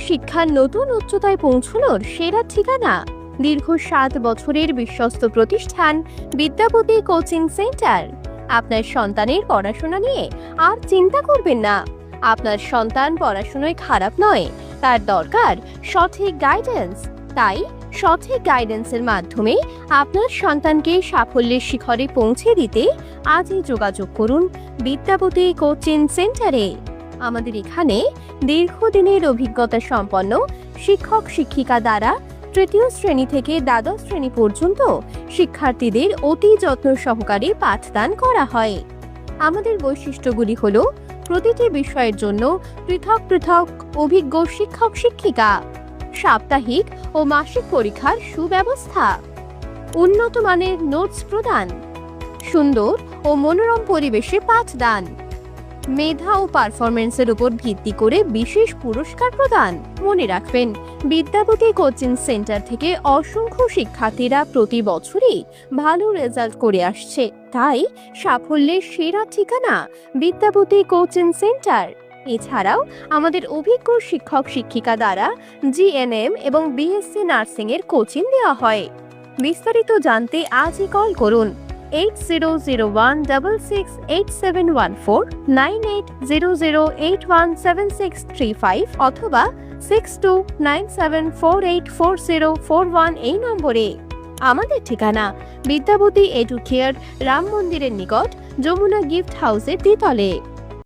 শিক্ষার নতুন উচ্চতায় পৌঁছানোর সেরা ঠিকানা। দীর্ঘ 7 বছরের বিশ্বস্ত প্রতিষ্ঠান বিদ্যাপতি কোচিং সেন্টার। আপনার সন্তানের পড়াশোনা নিয়ে আর চিন্তা করবেন না। আপনার সন্তান পড়াশোনায় খারাপ নয়, তার দরকার সঠিক গাইডেন্স। তাই সঠিক গাইডেন্সের মাধ্যমে আপনার সন্তানকে সাফল্যের শিখরে পৌঁছে দিতে আজই যোগাযোগ করুন বিদ্যাপতি কোচিং সেন্টারে। আমাদের এখানে দীর্ঘদিনের অভিজ্ঞতা সম্পন্ন শিক্ষক শিক্ষিকা দ্বারা তৃতীয় শ্রেণী থেকে দ্বাদশ শ্রেণী পর্যন্ত শিক্ষার্থীদের অতি যত্ন সহকারে পাঠদান করা হয়। আমাদের বৈশিষ্ট্যগুলি হল প্রতিটি বিষয়ের জন্য পৃথক পৃথক অভিজ্ঞ শিক্ষক শিক্ষিকা, সাপ্তাহিক ও মাসিক পরীক্ষার সুব্যবস্থা, উন্নত মানের নোটস প্রদান, সুন্দর ও মনোরম পরিবেশে পাঠদান, মেধা ও পারফরমেন্সের উপর ভিত্তি করে বিশেষ পুরস্কার প্রদান। মনে রাখবেন, বিদ্যাপতি কোচিং সেন্টার থেকে অসংখ্য শিক্ষার্থীরা প্রতি বছরই ভালো রেজাল্ট করে আসছে। তাই সাফল্যের সেরা ঠিকানা বিদ্যাপতি কোচিং সেন্টার। এছাড়াও আমাদের অভিজ্ঞ শিক্ষক শিক্ষিকা দ্বারা জিএনএম এবং বিএসসি নার্সিং এর কোচিং দেওয়া হয়। বিস্তারিত জানতে আজই কল করুন 8001668714, 9800817635 অথবা 6297484041 এই নম্বরে। আমাদের ঠিকানা বিদ্যাপতি এডুকেয়ার, রাম মন্দিরের নিকট, যমুনা গিফট হাউসের দ্বিতলে।